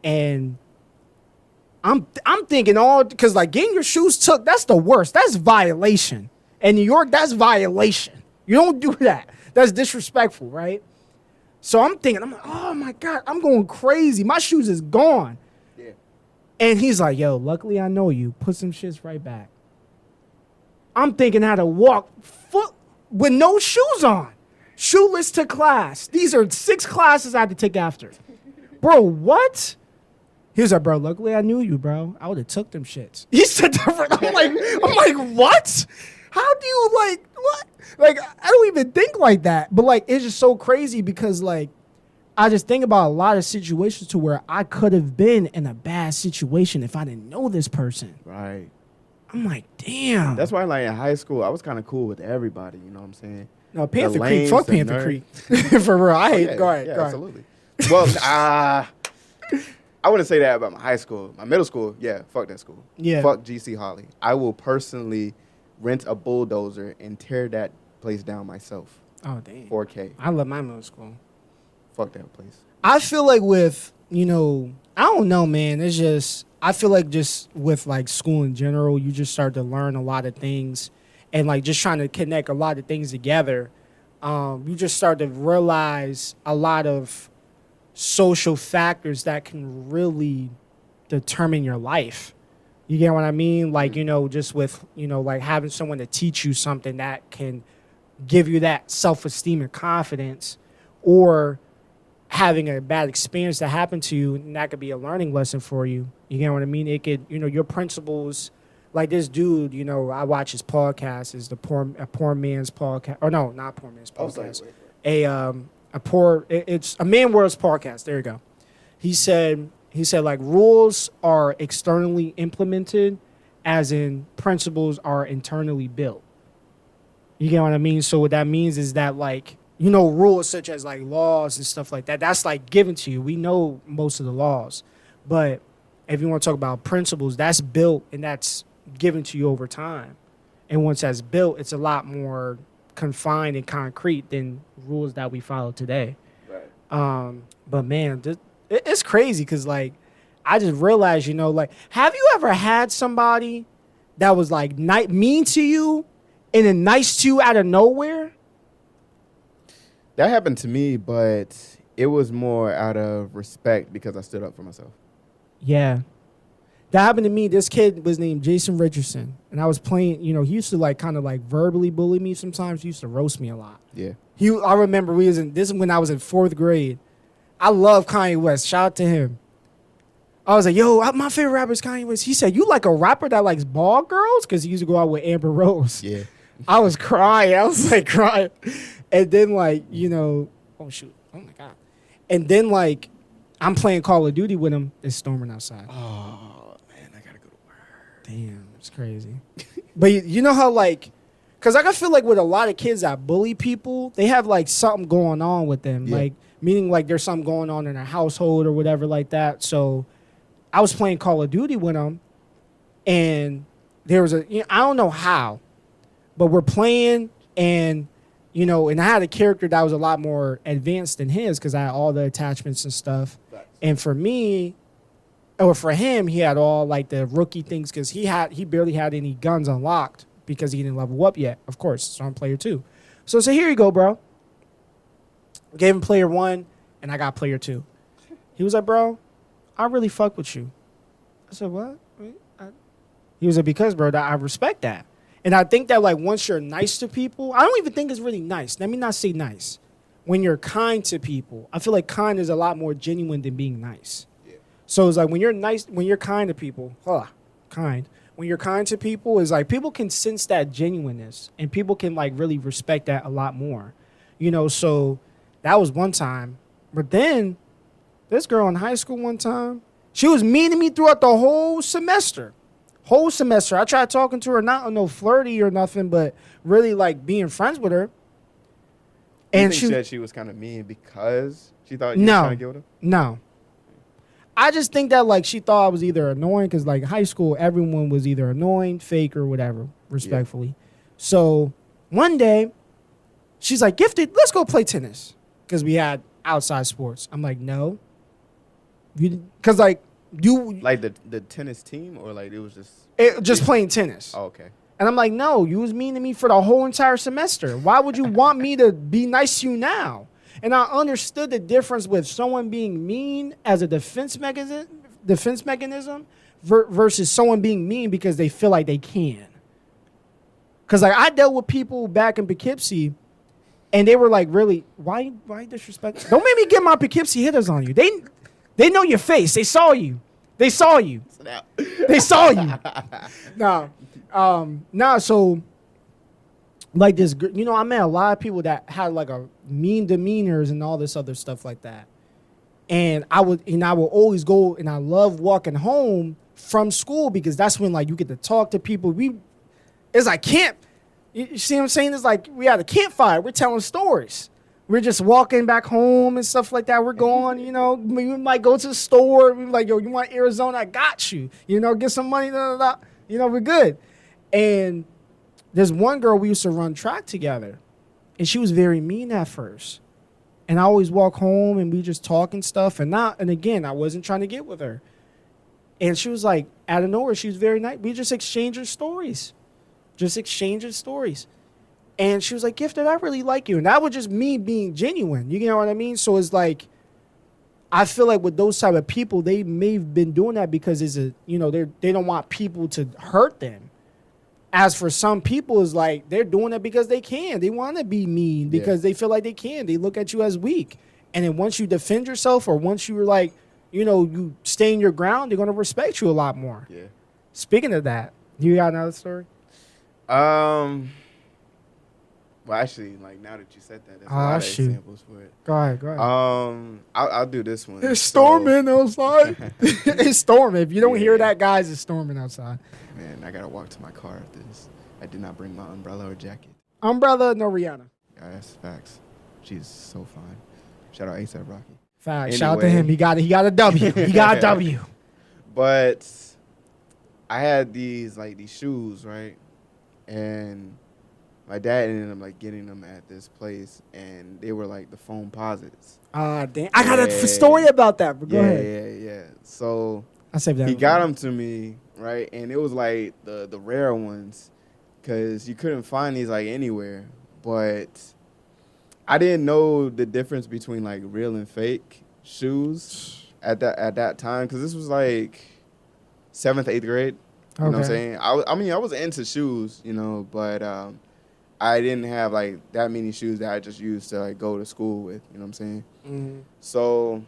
And I'm thinking because like getting your shoes took, that's the worst. That's violation. In New York, that's violation. You don't do that. That's disrespectful, right? So I'm thinking, I'm like, oh my God, I'm going crazy. My shoes is gone. Yeah. And he's like, yo, luckily I know you. Put some shits right back. I'm thinking how to walk foot with no shoes on. Shoeless to class. These are 6 classes I had to take after. Bro, what? He was like, bro, luckily I knew you, bro. I would have took them shits. He said that. I'm like, what? How do you what? Like, I don't even think like that. But like, it's just so crazy because like, I just think about a lot of situations to where I could have been in a bad situation if I didn't know this person. Right. I'm like, damn. That's why like in high school, I was kind of cool with everybody. You know what I'm saying? No, Panther Creek. Fuck Panther Creek. For real. I hate. Go ahead. Absolutely. Well, I wouldn't say that about my high school. My middle school, yeah, fuck that school. Yeah. Fuck GC Holly. I will personally rent a bulldozer and tear that place down myself. Oh, damn. 4K. I love my middle school. Fuck that place. I feel like with, I don't know, man. It's just, I feel like just with like school in general, you just start to learn a lot of things and like just trying to connect a lot of things together. You just start to realize a lot of social factors that can really determine your life. You get what I mean? Like, just with, like having someone to teach you something that can give you that self-esteem and confidence, or having a bad experience that happened to you, and that could be a learning lesson for you. You get what I mean? It could, your principles, like this dude, I watch his podcast, is a poor man's podcast. Or no, not poor man's podcast. It's a man world's podcast. There you go. He said like rules are externally implemented, as in principles are internally built. You get what I mean? So what that means is that like, rules such as like laws and stuff like that, that's like given to you. We know most of the laws. But if you want to talk about principles, that's built and that's given to you over time. And once that's built, it's a lot more confined and concrete than rules that we follow today. Right. But man, it's crazy because like I just realized, like, have you ever had somebody that was like mean to you and then nice to you out of nowhere? That happened to me, but it was more out of respect because I stood up for myself. Yeah. That happened to me. This kid was named Jason Richardson, and I was playing, he used to like kind of like verbally bully me sometimes. He used to roast me a lot. Yeah. I remember this is when I was in 4th grade. I love Kanye West. Shout out to him. I was like, yo, my favorite rapper is Kanye West. He said, you like a rapper that likes bald girls? Because he used to go out with Amber Rose. Yeah. I was crying. I was like crying. And then like, oh shoot. Oh my God. And then like, I'm playing Call of Duty with him. It's storming outside. Oh man, I gotta go to work. Damn, it's crazy. But you know how like, cause like I feel like with a lot of kids that bully people, they have like something going on with them. Yeah. Like meaning like there's something going on in a household or whatever like that. So I was playing Call of Duty with him, and there was I don't know how, but we're playing, and and I had a character that was a lot more advanced than his because I had all the attachments and stuff. And for me, or for him, he had all like the rookie things because he barely had any guns unlocked because he didn't level up yet. Of course, so I'm player 2. So here you go, bro. Gave him player 1, and I got player 2. He was like, bro, I really fuck with you. I said, what? He was like, because, bro, I respect that. And I think that, like, once you're nice to people, I don't even think it's really nice. Let me not say nice. When you're kind to people, I feel like kind is a lot more genuine than being nice. Yeah. So it's like when you're nice, when you're kind to people, when you're kind to people, it's like people can sense that genuineness and people can, like, really respect that a lot more. So that was one time. But then this girl in high school one time, she was mean to me throughout the whole semester. I tried talking to her, not no flirty or nothing, but really like being friends with her. And she said she was kind of mean because she thought you were trying to get with her? No. I just think that like she thought I was either annoying because like high school, everyone was either annoying, fake, or whatever, respectfully. Yeah. So one day, she's like, Gifted, let's go play tennis. Because we had outside sports. I'm like, no. Because like, you like the tennis team or like it was just playing tennis. Oh, okay. And I'm like, no, you was mean to me for the whole entire semester. Why would you want me to be nice to you now? And I understood the difference with someone being mean as a defense mechanism versus someone being mean because they feel like they can. Because like I dealt with people back in Poughkeepsie, and they were like, really, why disrespect? Don't make me get my Poughkeepsie hitters on you. They know your face. They saw you. They saw you. So like this, I met a lot of people that had like a mean demeanors and all this other stuff like that. And I would always go, and I love walking home from school because that's when like you get to talk to people. It's like camp. You see what I'm saying? It's like we had a campfire. We're telling stories. We're just walking back home and stuff like that. We're going, we might go to the store. We're like, yo, you want Arizona? I got you. Get some money. We're good. And there's one girl we used to run track together, and she was very mean at first. And I always walk home, and we just talk and stuff. And again, I wasn't trying to get with her. And she was like, out of nowhere, she was very nice. We just exchanging stories. And she was like, Gifted, I really like you. And that was just me being genuine. You know what I mean? So it's like, I feel like with those type of people, they may have been doing that because they don't want people to hurt them. As for some people, it's like they're doing it because they can. They want to be mean because they feel like they can. They look at you as weak. And then once you defend yourself or once you're like, you stay in your ground, they're going to respect you a lot more. Yeah. Speaking of that, you got another story? Well, actually, like now that you said that, there's a lot of examples for it. Go ahead. I'll do this one. It's storming outside. It's storming. If you don't hear that, guys, it's storming outside. Man, I gotta walk to my car after this. I did not bring my umbrella or jacket. Umbrella, no Rihanna. Yeah, that's facts. She's so fine. Shout out A$AP Rocky. Facts. Anyway. Shout out to him. He got a W. He got a W. But I had these shoes, right? And my dad ended up like getting them at this place, and they were like the foam posits. Damn! I got a story about that. But go ahead. Yeah. So I saved that. He got them to me, right, and it was like the rare ones, because you couldn't find these like anywhere. But I didn't know the difference between like real and fake shoes at that time, because this was like 7th, 8th grade. You know what I'm saying? I was into shoes, but I didn't have like that many shoes that I just used to like go to school with. You know what I'm saying? Mm-hmm. So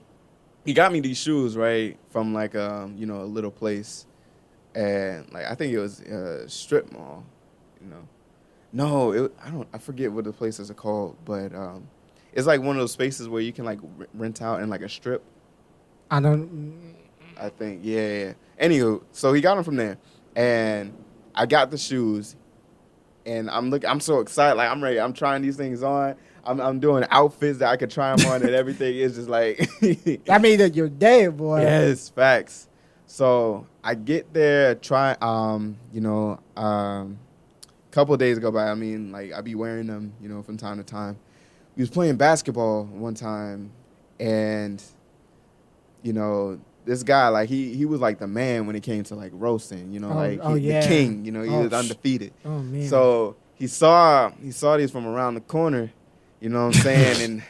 he got me these shoes, right, from like a little place, and like I think it was a strip mall. No, I forget what the places are called, but it's like one of those spaces where you can like rent out in like a strip. I think yeah. Anywho, so he got them from there, and I got the shoes. and I'm so excited. Like, I'm ready. I'm trying these things on. I'm doing outfits that I could try them on, and everything is just like. That made it your day, boy. Yes, facts. So I get there, couple of days go by. I mean, like, I be wearing them, from time to time. We was playing basketball one time, and, this guy, like, he was like the man when it came to like roasting, the king, he was undefeated. Oh man. So he saw these from around the corner, you know what I'm saying,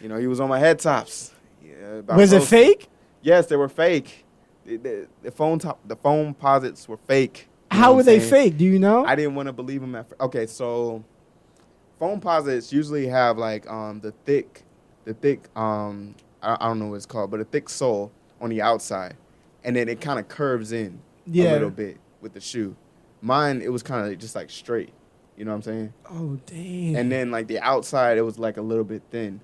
and he was on my head tops. Yeah, was it fake? Yes, they were fake. The foam posits were fake. How were they fake? Do you know? I didn't want to believe them at first. Okay, so foam posits usually have like the thick I don't know what it's called, but a thick sole on the outside, and then it kind of curves in a little bit with the shoe. Mine, it was kind of just like straight. You know what I'm saying? Oh, dang. And then like the outside, it was like a little bit thin.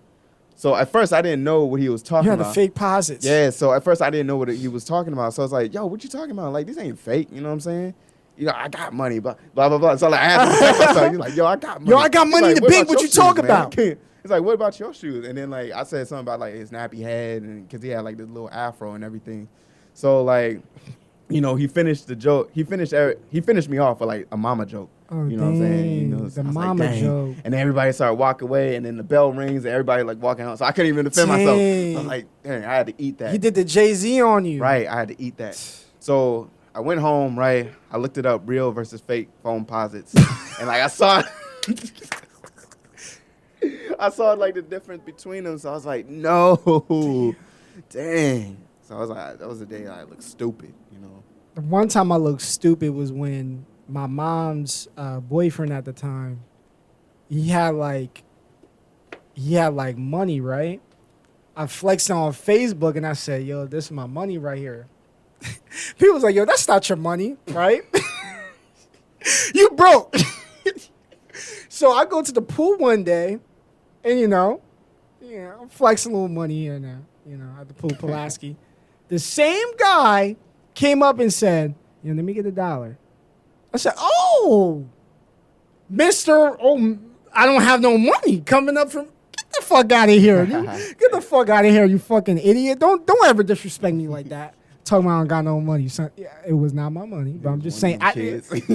So at first, I didn't know what he was talking about. You had the fake posits. Yeah, so at first, I didn't know what he was talking about. So I was like, yo, what you talking about? Like, this ain't fake. You know what I'm saying? I got money, but blah, blah, blah. So like, I had to protect myself. He's like, yo, I got money. Yo, I got money like, in the bank. What you talking about? He's like, what about your shoes? And then like, I said something about like his nappy head, and because he had like this little afro and everything. So like, he finished the joke. He finished me off with like a mama joke. Oh, you know what I'm saying? The mama joke. And then everybody started walking away, and then the bell rings, and everybody like walking out. So I couldn't even defend myself. I was like, dang, I had to eat that. He did the Jay-Z on you. Right, I had to eat that. So I went home, right? I looked it up, real versus fake foam posits. And like I saw like the difference between them. So I was like, no, dang. So I was like, that was the day I looked stupid, The one time I looked stupid was when my mom's boyfriend at the time, he had like money, right? I flexed on Facebook and I said, yo, this is my money right here. People was like, yo, that's not your money, right? You broke. So I go to the pool one day and, I'm flexing a little money here now, at the pool, Pulaski. The same guy came up and said, let me get $1. I said, oh, Mr. Oh, I don't have no money coming up from, get the fuck out of here. Get the fuck out of here, you fucking idiot. Don't ever disrespect me like that. Talking about I don't got no money. Son, yeah, it was not my money, but I'm just saying.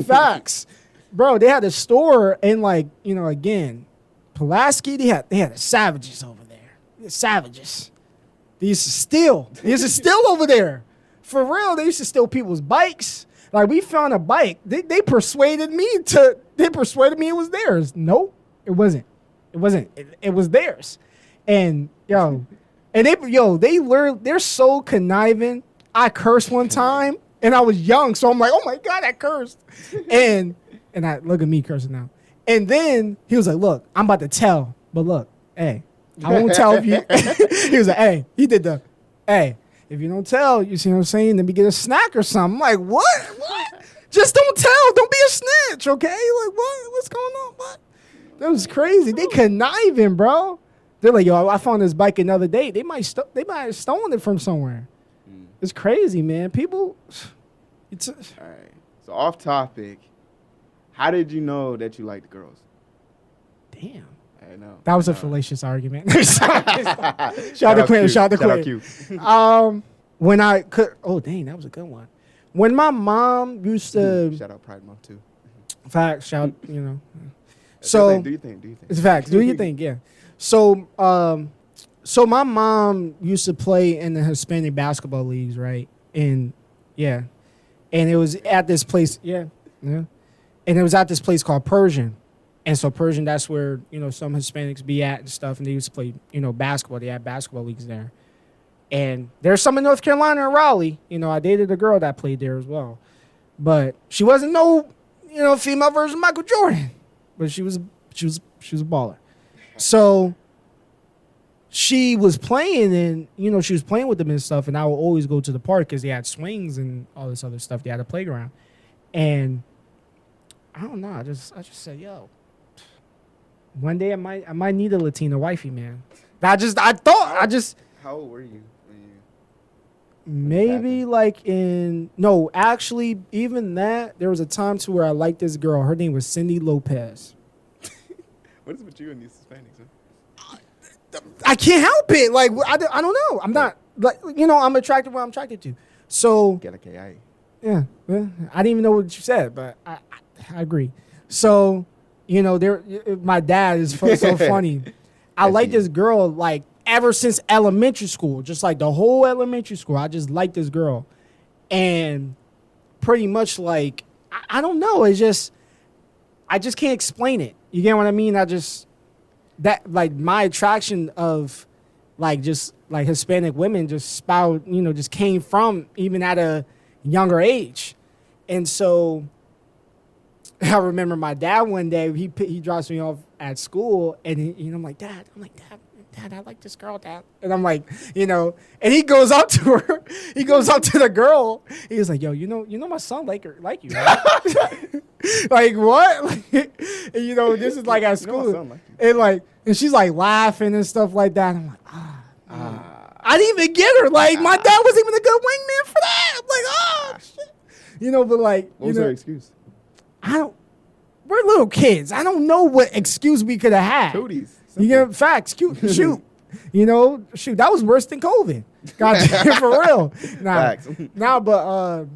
Facts. Bro, they had a store in like, again, Pulaski, they had the savages over there. The savages. They used to steal. Over there. For real, they used to steal people's bikes. Like, we found a bike. They persuaded me it was theirs. Nope, it wasn't. It was theirs. And they learned, they're so conniving. I cursed one time and I was young, so I'm like, oh my God, I cursed. And I look at me cursing now. And then he was like, look, I'm about to tell, but look, hey, I won't tell if you. He was like, hey, if you don't tell, you see what I'm saying? Let me get a snack or something. I'm like, what? Just don't tell. Don't be a snitch, okay? Like, what? What's going on? What? That was crazy. They conniving, bro. They're like, yo, I found this bike another day. They might have stolen it from somewhere. It's crazy, man. People. All right. So off topic. How did you know that you liked girls? Damn. I know. That was a fallacious argument. Shout out to Quinn. Shout out to Quinn. When I could. Oh, dang, that was a good one. When my mom used to. Shout out Pride Month too. Facts. Shout. So. Do you think? It's facts. Do you think? Yeah. So. So my mom used to play in the Hispanic basketball leagues, right? And yeah, and it was at this place. Yeah. And it was at this place called Persian. And so Persian, that's where, some Hispanics be at and stuff. And they used to play, basketball. They had basketball leagues there. And there's some in North Carolina and Raleigh. I dated a girl that played there as well. But she wasn't no, female version of Michael Jordan. But she was a baller. So she was playing and, she was playing with them and stuff. And I would always go to the park because they had swings and all this other stuff. They had a playground. And I don't know. I just said, yo, one day I might need a Latina wifey, man. How old were you when you? Maybe like no, actually, even that, there was a time to where I liked this girl. Her name was Cindy Lopez. What is it with you and these Hispanics? Huh? I can't help it. Like, I don't know. I'm not, like, I'm attracted to what I'm attracted to. So, Get a KI. yeah, I didn't even know what you said, but I agree. So, my dad is so funny. I like this girl, like, ever since elementary school, just like the whole elementary school. I just like this girl. And pretty much, like, I don't know. It's just, I just can't explain it. You get what I mean? Like, my attraction of, like, just, like, Hispanic women just just came from even at a younger age. And so I remember my dad one day, he drops me off at school, and I'm like, Dad, I like this girl, Dad. And I'm like, and he goes up to her. He goes up to the girl. He was like, yo, my son like you, right? Like, what? Like, this is like at school. And she's like laughing and stuff like that. I'm like, I didn't even get her. Like, my dad wasn't even a good wingman for that. I'm like, shit. But like, what was her excuse? We're little kids. I don't know what excuse we could have had. Cooties. You get facts. Shoot. Shoot. That was worse than COVID. God damn, for real. Facts. But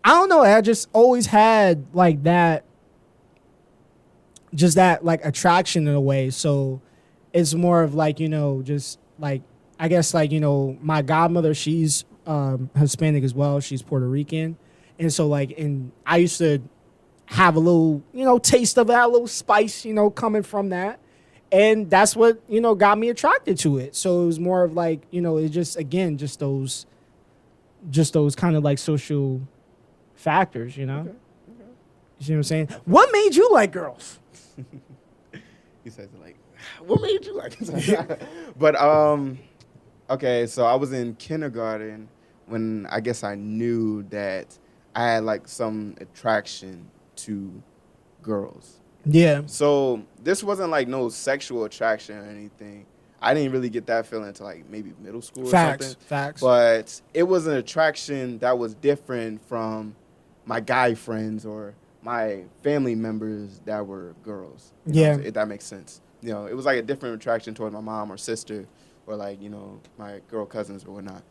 I don't know. I just always had like that, just that like attraction in a way. So it's more of like, just like, I guess like, my godmother, she's Hispanic as well. She's Puerto Rican. And so like, and I used to have a little, taste of that, a little spice, coming from that. And that's what, got me attracted to it. So it was more of like, it just, again, just those kind of like social factors, Okay. You see what I'm saying? What made you like girls? He says like, what made you like it? But, okay, so I was in kindergarten when I guess I knew that I had like some attraction to girls. Yeah. So this wasn't like no sexual attraction or anything. I didn't really get that feeling until like maybe middle school or something. Facts. But it was an attraction that was different from my guy friends or my family members that were girls. If that makes sense. It was like a different attraction toward my mom or sister or like, my girl cousins or whatnot.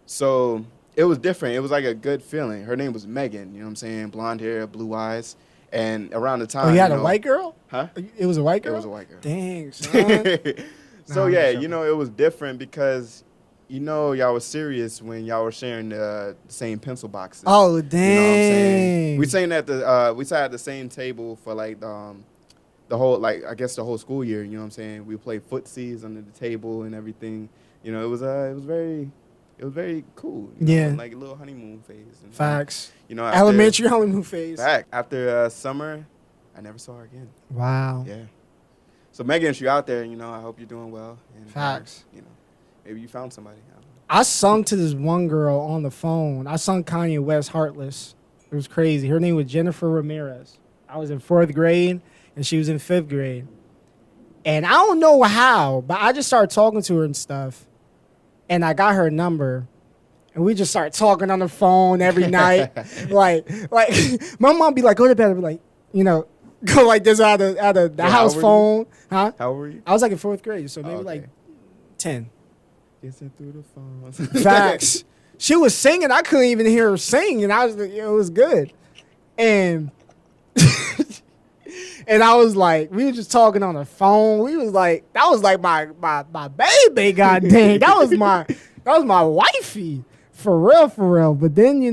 So it was different. It was like a good feeling. Her name was Megan, you know what I'm saying? Blonde hair, blue eyes. And around the time... Oh, you had a white girl? Huh? It was a white girl? It was a white girl. Dang, son. So, it was different because, y'all was serious when y'all were sharing the same pencil boxes. Oh, dang. You know what I'm saying? We sat at the same table for, like, the whole, like, I guess the whole school year, you know what I'm saying? We played footsies under the table and everything. It was very cool. Like a little honeymoon phase. And, facts. Elementary honeymoon phase. Fact. After summer, I never saw her again. Wow. Yeah. So Megan, if you're out there, I hope you're doing well. And, facts. Maybe you found somebody. I sung to this one girl on the phone. I sung Kanye West Heartless. It was crazy. Her name was Jennifer Ramirez. I was in 4th grade, and she was in 5th grade. And I don't know how, but I just started talking to her and stuff. And I got her number, and we just started talking on the phone every night. like my mom be like, go to bed. I'd be like, go like this out of the house phone. Huh? How old were you? I was like in 4th grade, so maybe like 10. Kissing through the phone. Facts. She was singing. I couldn't even hear her sing, and I was like, it was good. And and I was like, we were just talking on the phone. We was like, that was like my baby, goddamn. That was my wifey. For real. But then,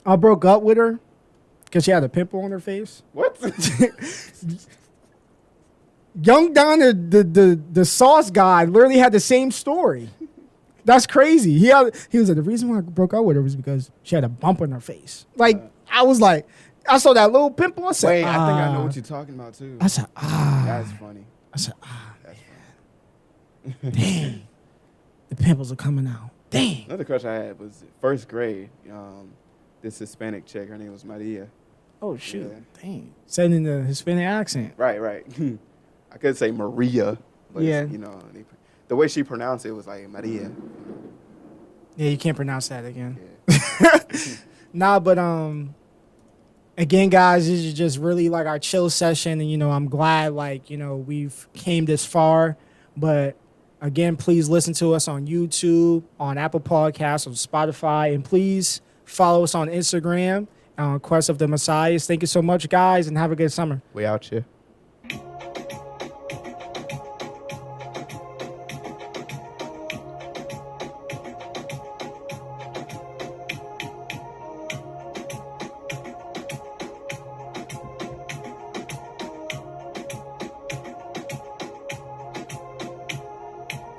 I broke up with her because she had a pimple on her face. What? Young Don, the sauce guy, literally had the same story. That's crazy. He was like, the reason why I broke up with her was because she had a bump on her face. Like, I was like, I saw that little pimple. I said, wait, I think I know what you're talking about, too. I said, That's funny. I said, That's funny. Dang. The pimples are coming out. Dang. Another crush I had was 1st grade. This Hispanic chick, her name was Maria. Oh, shoot. Yeah. Dang. Said in the Hispanic accent. Right. I could say Maria. But yeah. the way she pronounced it was like Maria. Yeah, you can't pronounce that again. Yeah. Nah, but again, guys, this is just really like our chill session, and I'm glad like we've came this far. But again, please listen to us on YouTube, on Apple Podcasts, on Spotify, and please follow us on Instagram on Quest of the Messiahs. Thank you so much, guys, and have a good summer. We out here.